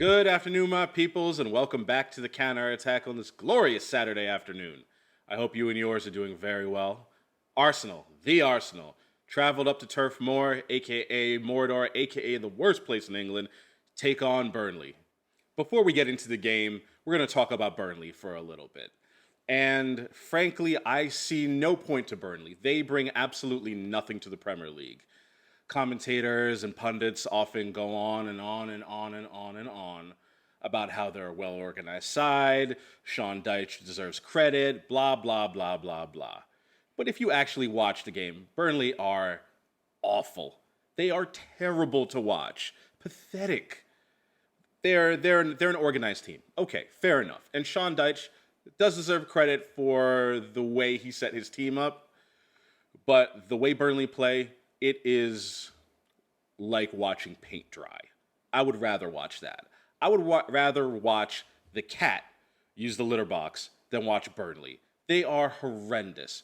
Good afternoon, my peoples, and welcome back to the Counter Attack on this glorious Saturday afternoon. I hope you and yours are doing very well. The Arsenal, traveled up to Turf Moor, aka Mordor, aka the worst place in England, to take on Burnley. Before we get into the game, we're going to talk about Burnley for a little bit. And frankly, I see no point to Burnley. They bring absolutely nothing to the Premier League. Commentators and pundits often go on and on and on and on and on about how they're a well organized side, Sean Dyche deserves credit, blah, blah, blah, blah, blah. But if you actually watch the game, Burnley are awful. They are terrible to watch. Pathetic. They're an organized team. Okay, fair enough. And Sean Dyche does deserve credit for the way he set his team up. But the way Burnley play, it is like watching paint dry. I would rather watch that. I would rather watch the cat use the litter box than watch Burnley. They are horrendous.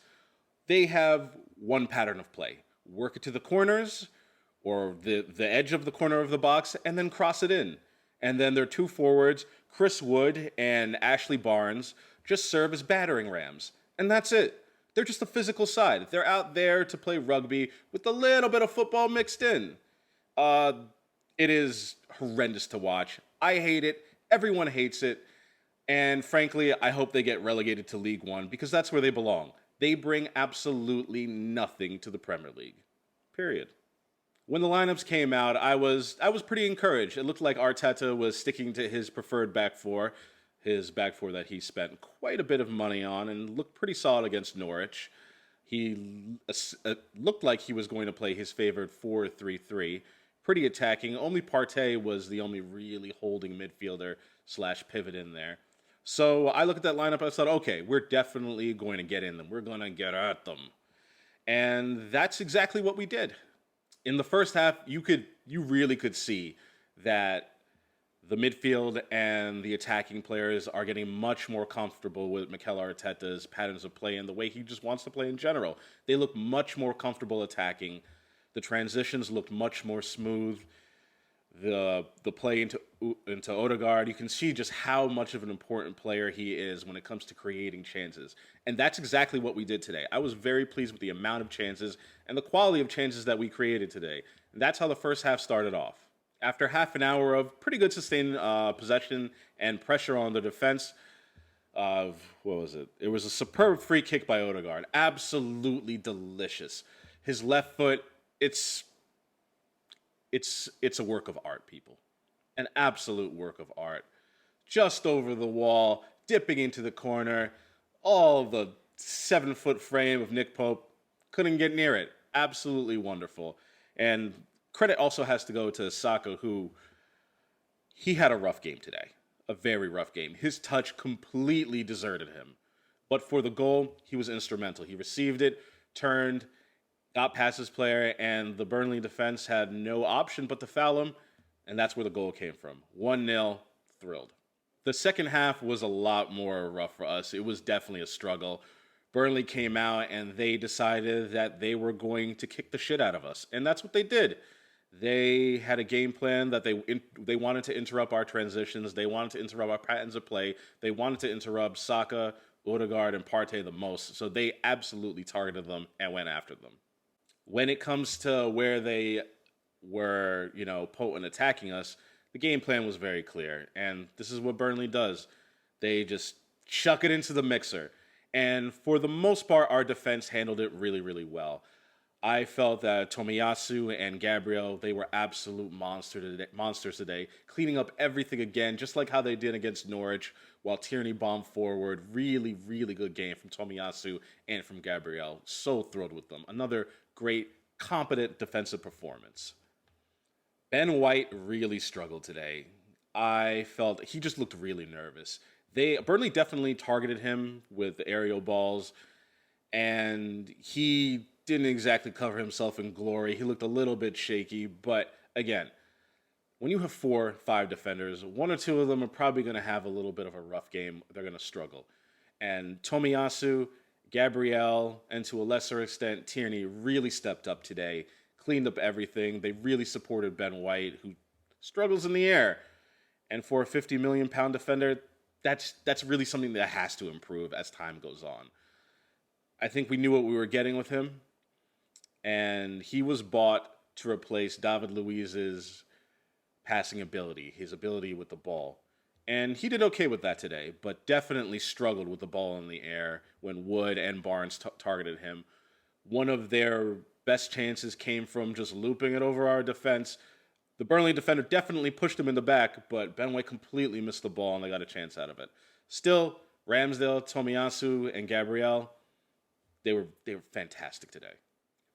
They have one pattern of play. Work it to the corners or the edge of the corner of the box and then cross it in. And then their two forwards, Chris Wood and Ashley Barnes, just serve as battering rams. And that's it. They're just the physical side. They're out there to play rugby with a little bit of football mixed in. It is horrendous to watch. I hate it. Everyone hates it. And frankly, I hope they get relegated to League One because that's where they belong. They bring absolutely nothing to the Premier League. Period. When the lineups came out, I was pretty encouraged. It looked like Arteta was sticking to his preferred back four. His back four that he spent quite a bit of money on and looked pretty solid against Norwich. He looked like he was going to play his favorite 4-3-3. Pretty attacking. Only Partey was the only really holding midfielder / pivot in there. So I looked at that lineup and I thought, okay, we're definitely going to get in them. We're going to get at them. And that's exactly what we did. In the first half, you really could see that the midfield and the attacking players are getting much more comfortable with Mikel Arteta's patterns of play and the way he just wants to play in general. They look much more comfortable attacking. The transitions looked much more smooth. The play into Odegaard, you can see just how much of an important player he is when it comes to creating chances. And that's exactly what we did today. I was very pleased with the amount of chances and the quality of chances that we created today. And that's how the first half started off. After half an hour of pretty good sustained possession and pressure on the defense, what was it? It was a superb free kick by Odegaard. Absolutely delicious. His left foot, it's a work of art, people. An absolute work of art. Just over the wall, dipping into the corner. All the 7-foot frame of Nick Pope couldn't get near it. Absolutely wonderful. And credit also has to go to Saka, who he had a rough game today. A very rough game. His touch completely deserted him. But for the goal, he was instrumental. He received it, turned, got past his player, and the Burnley defense had no option but to foul him, and that's where the goal came from. 1-0, thrilled. The second half was a lot more rough for us. It was definitely a struggle. Burnley came out, and they decided that they were going to kick the shit out of us, and that's what they did. They had a game plan that they wanted to interrupt our transitions. They wanted to interrupt our patterns of play. They wanted to interrupt Saka, Odegaard, and Partey the most, so they absolutely targeted them and went after them. When it comes to where they were, potent attacking us, the game plan was very clear. And this is what Burnley does. They just chuck it into the mixer. And for the most part, our defense handled it really, really well. I felt that Tomiyasu and Gabriel, they were absolute monsters today, cleaning up everything again, just like how they did against Norwich, while Tierney bombed forward. Really, really good game from Tomiyasu and from Gabriel. So thrilled with them. Another great, competent defensive performance. Ben White really struggled today. I felt he just looked really nervous. Burnley definitely targeted him with the aerial balls, and he didn't exactly cover himself in glory. He looked a little bit shaky, but again, when you have 4 or 5 defenders, 1 or 2 of them are probably going to have a little bit of a rough game. They're going to struggle. And Tomiyasu, Gabriel, and to a lesser extent, Tierney really stepped up today, cleaned up everything. They really supported Ben White, who struggles in the air. And for a 50 million pound defender, that's really something that has to improve as time goes on. I think we knew what we were getting with him, and he was bought to replace David Luiz's passing ability, his ability with the ball. And he did okay with that today, but definitely struggled with the ball in the air when Wood and Barnes targeted him. One of their best chances came from just looping it over our defense. The Burnley defender definitely pushed him in the back, but Ben White completely missed the ball and they got a chance out of it. Still, Ramsdale, Tomiyasu, and Gabriel, they were fantastic today.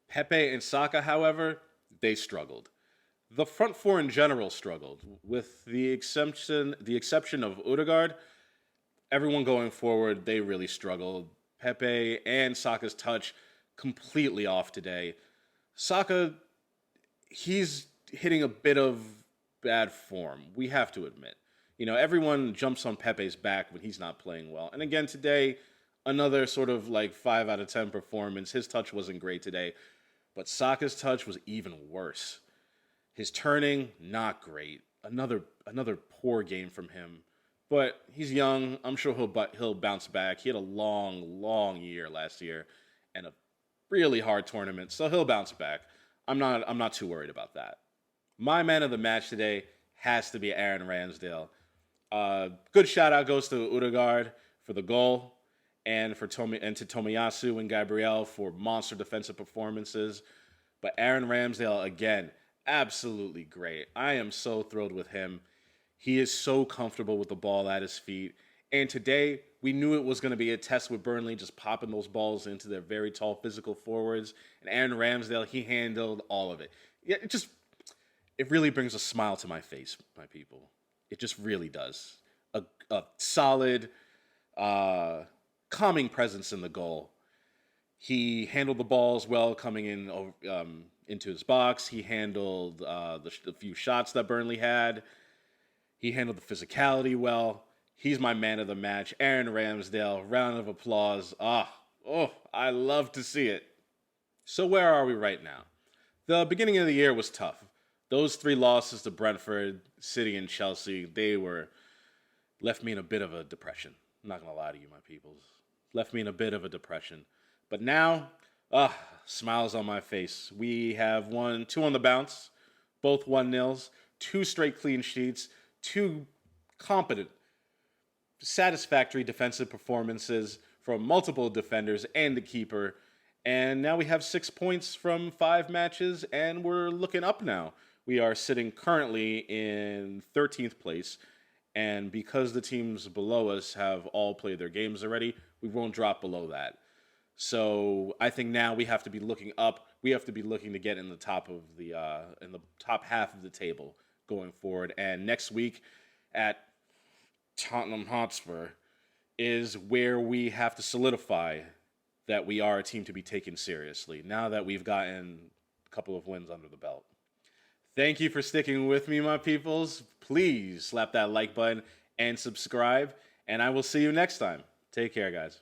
Pepe and Saka, however, they struggled. The front four in general struggled, with the exception of Odegaard. Everyone going forward, they really struggled. Pepe and Saka's touch completely off today. Saka, he's hitting a bit of bad form, we have to admit. You know, everyone jumps on Pepe's back when he's not playing well. And again, today, another sort of like 5 out of 10 performance. His touch wasn't great today, but Saka's touch was even worse. His turning, not great. Another poor game from him. But he's young. I'm sure he'll bounce back. He had a long year last year and a really hard tournament, so he'll bounce back. I'm not too worried about that. My man of the match today has to be Aaron Ramsdale. Good shout out goes to Odegaard for the goal, and to Tomiyasu and Gabriel for monster defensive performances. But Aaron Ramsdale again, absolutely great. I am so thrilled with him. He is so comfortable with the ball at his feet. And today, we knew it was going to be a test with Burnley, just popping those balls into their very tall physical forwards. And Aaron Ramsdale, he handled all of it. Yeah, it really brings a smile to my face, my people. It just really does. A solid, calming presence in the goal. He handled the balls well coming in into his box. He handled the few shots that Burnley had. He handled the physicality well. He's my man of the match. Aaron Ramsdale, round of applause. I love to see it. So where are we right now? The beginning of the year was tough. Those 3 losses to Brentford, City, and Chelsea, they left me in a bit of a depression. I'm not going to lie to you, my peoples. Left me in a bit of a depression. But now, smiles on my face. We have 2 on the bounce, both 1-0s, 2 straight clean sheets, 2 competent, satisfactory defensive performances from multiple defenders and the keeper. And now we have 6 points from 5 matches, and we're looking up now. We are sitting currently in 13th place, and because the teams below us have all played their games already, we won't drop below that. So I think now we have to be looking up. We have to be looking to get in the top half of the table going forward. And next week at Tottenham Hotspur is where we have to solidify that we are a team to be taken seriously now that we've gotten a couple of wins under the belt. Thank you for sticking with me, my peoples. Please slap that like button and subscribe, and I will see you next time. Take care, guys.